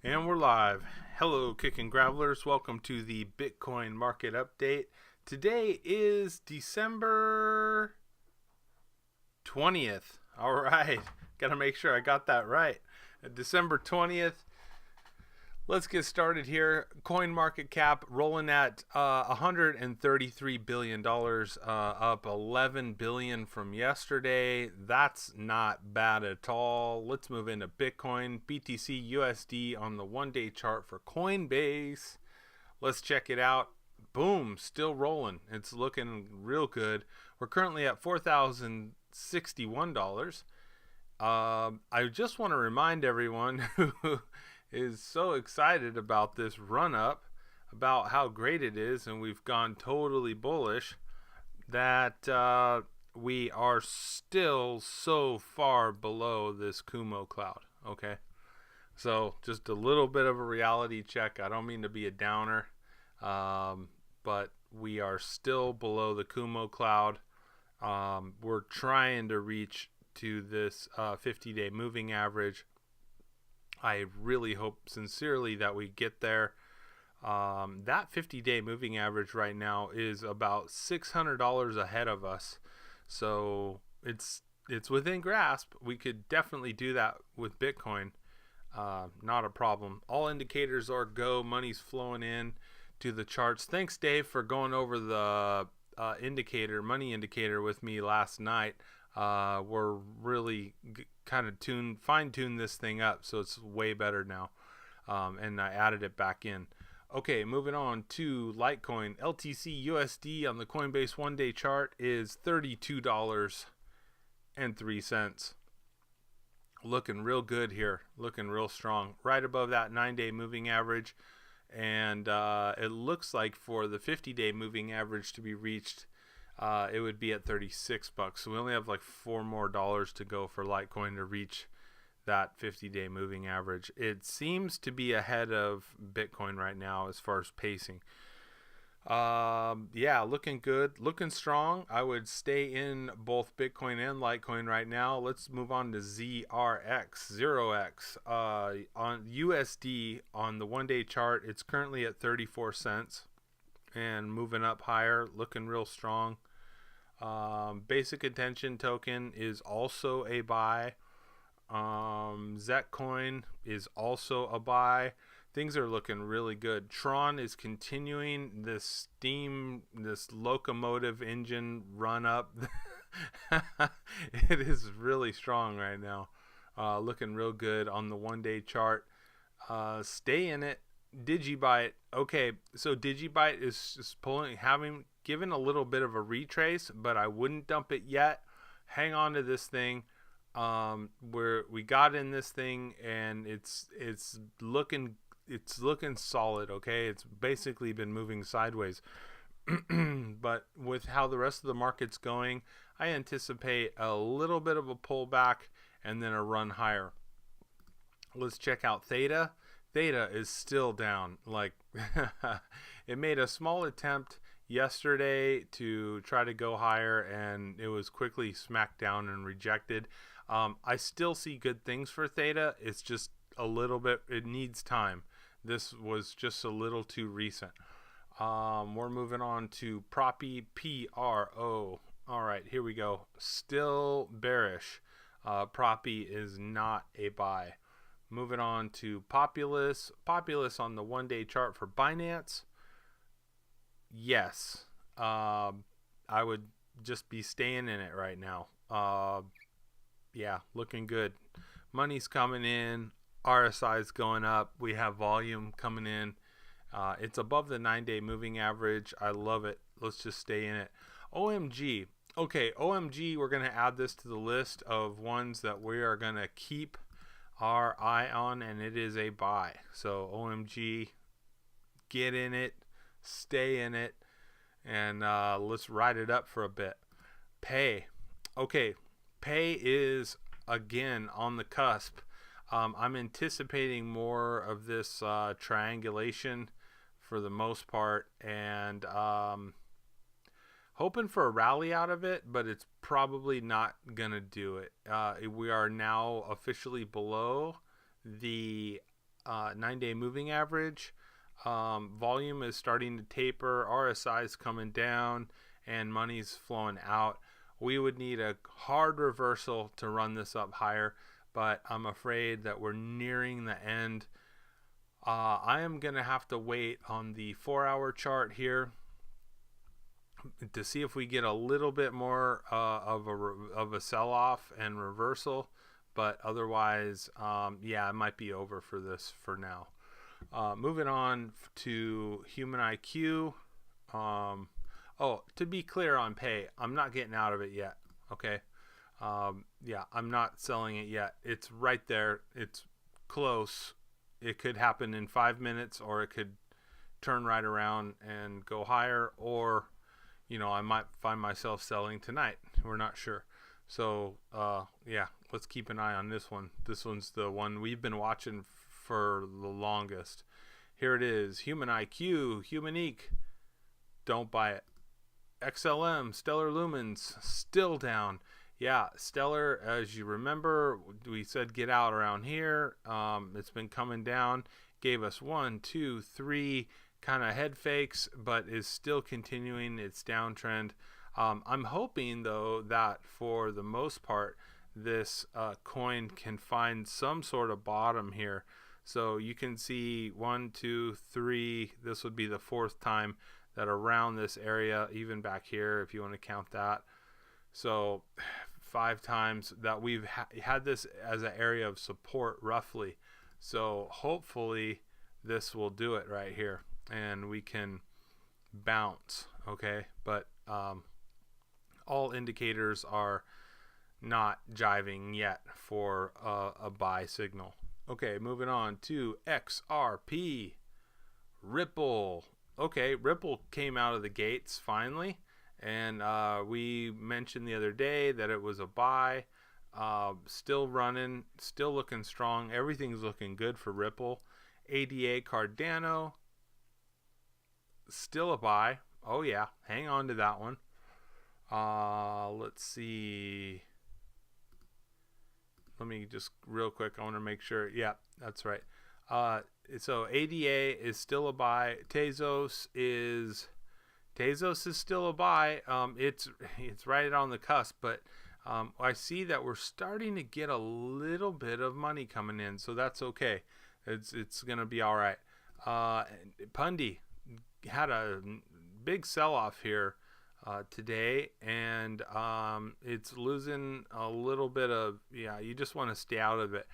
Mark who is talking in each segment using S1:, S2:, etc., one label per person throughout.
S1: And we're live. Hello, KicknGravelers. Welcome to the Bitcoin market update. Today is December 20th. All right. Got to make sure I got that right. December 20th. Let's get started here. Coin market cap rolling at $133 billion, up $11 billion from yesterday. That's not bad at all. Let's move into Bitcoin. BTC USD on the one-day chart for Coinbase. Let's check it out. Boom, still rolling. It's looking real good. We're currently at $4,061. I just want to remind everyone who is so excited about this run up, about how great it is, and we've gone totally bullish, that we are still so far below this Kumo cloud. Okay, so just a little bit of a reality check. I don't mean to be a downer, but we are still below the Kumo cloud. We're trying to reach to this 50-day moving average. I really hope sincerely that we get there. That 50-day moving average right now is about $600 ahead of us, so it's within grasp. We could definitely do that with Bitcoin. Not a problem. All indicators are go. Money's flowing in to the charts. Thanks, Dave, for going over the money indicator with me last night. We're really kind of fine-tuned this thing up, so it's way better now. And I added it back in. Okay, moving on to Litecoin. LTC USD on the Coinbase one-day chart is $32.03. Looking real good here. Looking real strong. Right above that 9-day moving average. And it looks like for the 50-day moving average to be reached, it would be at $36. So we only have like $4 more to go for Litecoin to reach that 50-day moving average. It seems to be ahead of Bitcoin right now as far as pacing. Yeah, looking good, looking strong. I would stay in both Bitcoin and Litecoin right now. Let's move on to ZRX, 0x. On USD, on the one-day chart, it's currently at 34 cents and moving up higher, looking real strong. Basic attention token is also a buy. Zetcoin is also a buy. Things are looking really good. Tron is continuing this locomotive engine run up. It is really strong right now. Looking real good on the one-day chart. Stay in it. Digibyte. Okay, so Digibyte is just given a little bit of a retrace, but I wouldn't dump it yet. Hang on to this thing. Where we got in this thing, and it's looking solid. Okay, it's basically been moving sideways. But with how the rest of the market's going, I anticipate a little bit of a pullback and then a run higher. Let's check out Theta. Theta is still down. Like it made a small attempt yesterday to try to go higher, and it was quickly smacked down and rejected. I still see good things for Theta. It's just a little bit, it needs time. This was just a little too recent. We're moving on to Proppy, PRO. All right, here we go. Still bearish. Proppy is not a buy. Moving on to Populous. Populous on the one-day chart for Binance. Yes. I would just be staying in it right now. Yeah, looking good. Money's coming in. RSI's going up. We have volume coming in. It's above the 9-day moving average. I love it. Let's just stay in it. OMG. Okay, OMG, we're going to add this to the list of ones that we are going to keep our eye on, and it is a buy. So OMG, get in it, stay in it, and let's ride it up for a bit. Pay. Okay, Pay is again on the cusp. I'm anticipating more of this triangulation for the most part, and hoping for a rally out of it, but it's probably not gonna do it. We are now officially below the 9-day moving average. Volume is starting to taper, RSI is coming down, and money's flowing out. We would need a hard reversal to run this up higher, but I'm afraid that we're nearing the end. I am going to have to wait on the 4-hour chart here to see if we get a little bit more of a sell-off and reversal, but otherwise, yeah, it might be over for this for now. Moving on to human IQ. Oh, to be clear on pay, I'm not getting out of it yet. Okay. Yeah, I'm not selling it yet. It's right there. It's close. It could happen in 5 minutes, or it could turn right around and go higher, or, you know, I might find myself selling tonight. We're not sure. So, yeah, let's keep an eye on this one. This one's the one we've been watching for the longest. Here it is. Human IQ, Humanique. Don't buy it. XLM, Stellar Lumens, still down. Yeah, Stellar, as you remember, we said get out around here. It's been coming down. Gave us 1, 2, 3 kind of head fakes, but is still continuing its downtrend. I'm hoping, though, that for the most part, this coin can find some sort of bottom here. So you can see 1, 2, 3. This would be the 4th time that around this area, even back here, if you want to count that. So 5 times that we've had this as an area of support, roughly. So hopefully this will do it right here, and we can bounce. Okay, but all indicators are not jiving yet for a buy signal. Okay, moving on to XRP. Ripple. Okay, Ripple came out of the gates finally, and we mentioned the other day that it was a buy. Still running, still looking strong. Everything's looking good for Ripple. ADA Cardano, still a buy. Oh yeah, hang on to that one. Let's see. Let me just real quick, I want to make sure. Yeah, that's right. So ADA is still a buy. Tezos is still a buy. It's right on the cusp, but I see that we're starting to get a little bit of money coming in, so that's okay. It's gonna be all right. Pundi had a big sell-off here today, and it's losing a little bit of, yeah, you just want to stay out of it.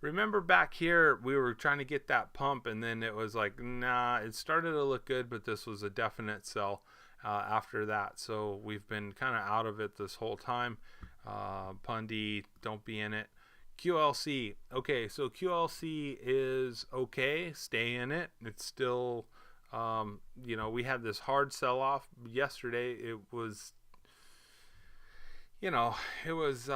S1: Remember back here, we were trying to get that pump, and then it was like, nah, it started to look good, but this was a definite sell after that. So we've been kind of out of it this whole time. Pundi, don't be in it. QLC. Okay, so QLC is okay. Stay in it. It's still, you know, we had this hard sell-off yesterday. It was, you know, it was,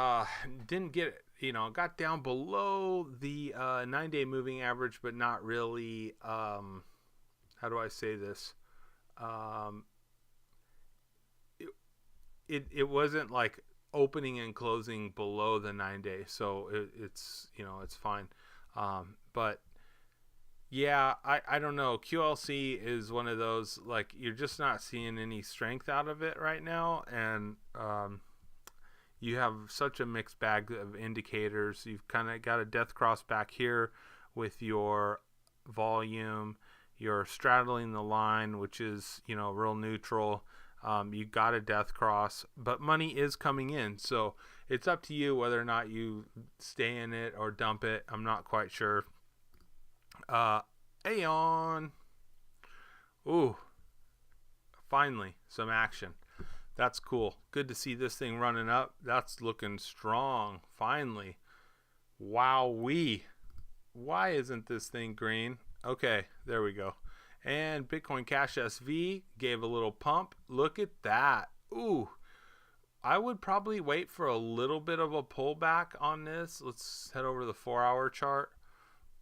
S1: didn't get it. You know, got down below the 9-day moving average, but not really, how do I say this? It wasn't like opening and closing below the 9-day, so it's, you know, it's fine. But yeah, I don't know. QLC is one of those, like, you're just not seeing any strength out of it right now, and you have such a mixed bag of indicators. You've kind of got a death cross back here with your volume. You're straddling the line, which is, you know, real neutral. You got a death cross, but money is coming in. So it's up to you whether or not you stay in it or dump it. I'm not quite sure. Aeon. Ooh, finally some action. That's cool. Good to see this thing running up. That's looking strong. Finally. Wowee. Why isn't this thing green? Okay, there we go. And Bitcoin Cash SV gave a little pump. Look at that. Ooh. I would probably wait for a little bit of a pullback on this. Let's head over to the 4-hour chart.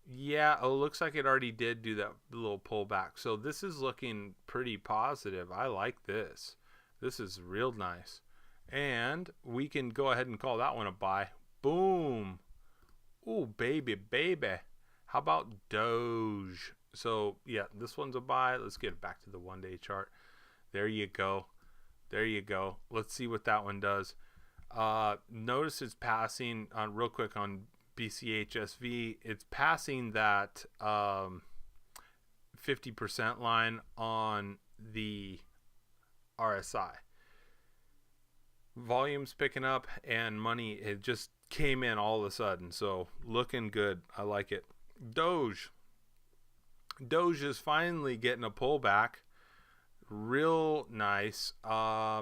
S1: Yeah, it looks like it already did do that little pullback. So this is looking pretty positive. I like this. This is real nice. And we can go ahead and call that one a buy. Boom. Ooh, baby, baby. How about Doge? So yeah, this one's a buy. Let's get it back to the 1-day chart. There you go. There you go. Let's see what that one does. Notice it's passing on real quick on BCHSV. It's passing that 50% line on the RSI. Volume's picking up and money, it just came in all of a sudden. So looking good. I like it. Doge is finally getting a pullback. Real nice. I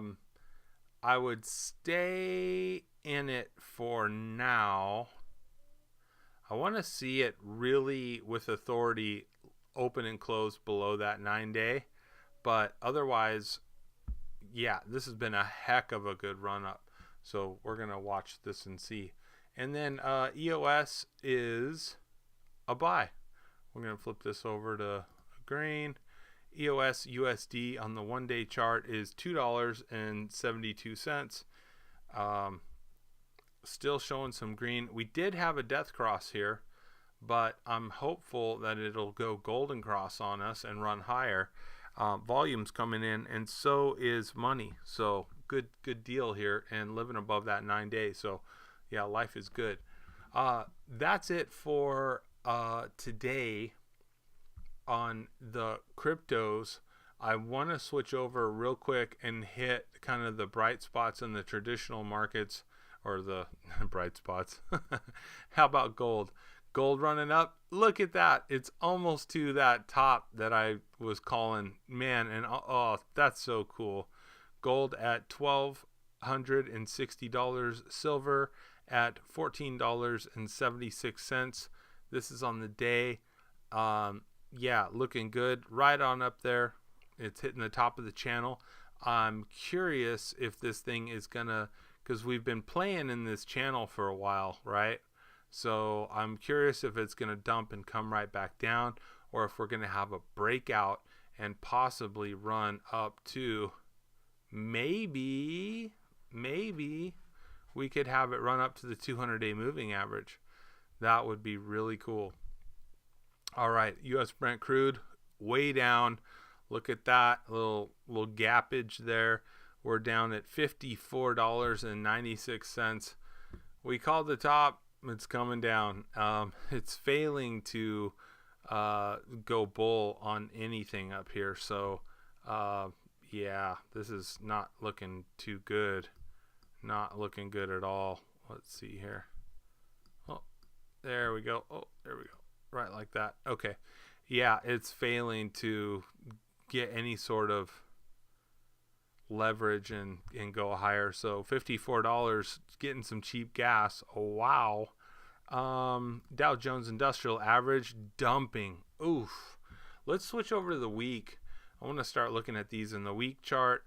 S1: would stay in it for now. I want to see it really with authority open and close below that 9-day. But otherwise, yeah, this has been a heck of a good run up. So we're going to watch this and see. And then EOS is a buy. We're going to flip this over to green. EOS USD on the 1-day chart is $2.72. Still showing some green. We did have a death cross here, but I'm hopeful that it'll go golden cross on us and run higher. Volume's coming in, and so is money. So good deal here, and living above that 9 days. So yeah, life is good. That's it for today on the cryptos. I want to switch over real quick and hit kind of the bright spots in the traditional markets, or the bright spots. How about gold? Gold running up. Look at that. It's almost to that top that I was calling. Man, and oh, that's so cool. Gold at $1,260. Silver at $14.76. This is on the day. Yeah, looking good. Right on up there. It's hitting the top of the channel. I'm curious if this thing is gonna, because we've been playing in this channel for a while, right? So I'm curious if it's gonna dump and come right back down, or if we're gonna have a breakout and possibly run up to maybe we could have it run up to the 200-day moving average. That would be really cool. All right, U.S. Brent crude way down. Look at that little gappage there. We're down at $54.96. We called the top. It's coming down. It's failing to go bull on anything up here. So yeah, this is not looking too good. Not looking good at all. Let's see here. Oh, there we go. Oh, there we go. Right like that. Okay. Yeah, it's failing to get any sort of leverage and go higher. So $54, getting some cheap gas. Oh, wow. Dow Jones Industrial Average dumping. Oof. Let's switch over to the week. I want to start looking at these in the week chart.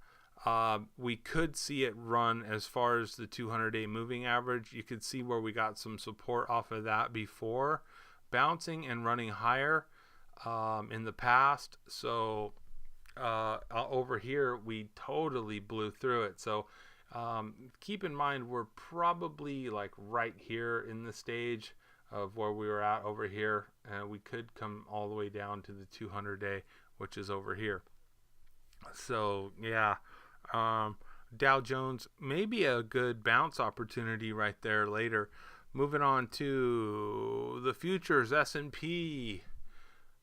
S1: We could see it run as far as the 200-day moving average. You could see where we got some support off of that before, bouncing and running higher in the past. So over here we totally blew through it. So keep in mind we're probably like right here in the stage of where we were at over here, and we could come all the way down to the 200-day, which is over here. So yeah, Dow Jones, maybe a good bounce opportunity right there later. Moving on to the futures, S&P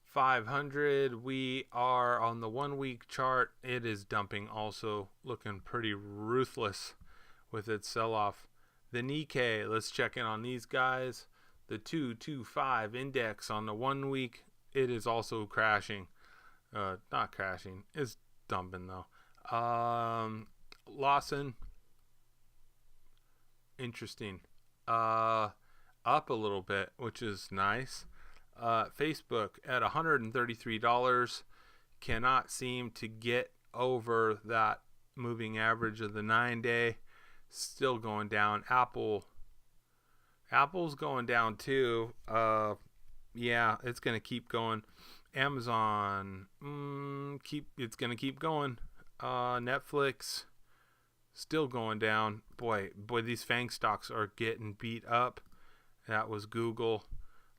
S1: 500. We are on the 1 week chart. It is dumping also, looking pretty ruthless with its sell-off. The Nikkei, let's check in on these guys. The 225 index on the 1 week, it is also crashing. Not crashing, it's dumping though. Lawson, interesting. Up a little bit, which is nice. Facebook at $133, cannot seem to get over that moving average of the 9-day. Still going down. Apple's going down too. Yeah, it's gonna keep going. Amazon, it's gonna keep going. Netflix, still going down. Boy, these FANG stocks are getting beat up. That was Google.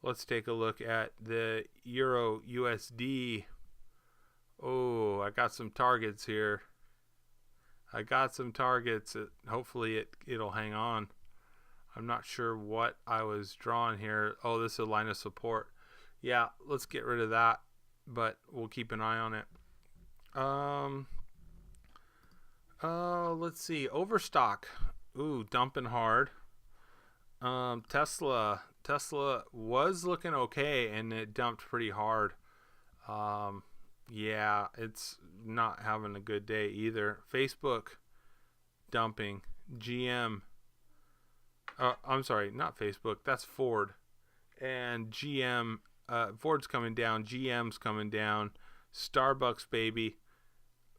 S1: Let's take a look at the Euro USD. Oh, I got some targets here. I got some targets. Hopefully it'll hang on. I'm not sure what I was drawing here. Oh, this is a line of support. Yeah, let's get rid of that, but we'll keep an eye on it. Let's see. Overstock. Ooh, dumping hard. Tesla was looking okay, and it dumped pretty hard. Yeah, it's not having a good day either. Facebook dumping. GM. I'm sorry, not Facebook. That's Ford. And GM. Ford's coming down. GM's coming down. Starbucks, baby.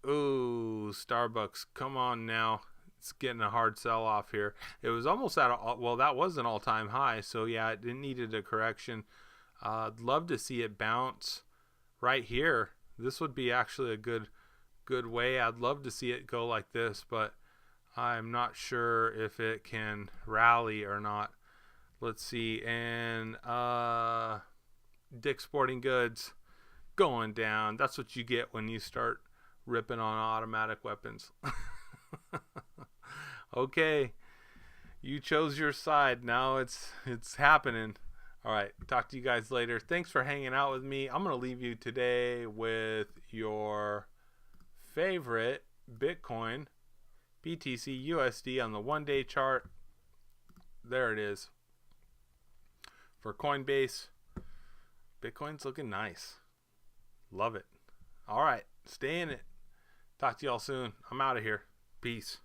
S1: Ooh, Starbucks. Come on now. It's getting a hard sell off here. It was almost at well, that was an all-time high. So yeah, it needed a correction. I'd love to see it bounce right here. This would be actually a good way. I'd love to see it go like this, but I'm not sure if it can rally or not. Let's see. And Dick's Sporting Goods going down. That's what you get when you start ripping on automatic weapons. Okay, you chose your side. Now it's happening. All right, talk to you guys later. Thanks for hanging out with me. I'm going to leave you today with your favorite Bitcoin, BTC USD on the 1-day chart. There it is. For Coinbase, Bitcoin's looking nice. Love it. All right, stay in it. Talk to y'all soon. I'm out of here. Peace.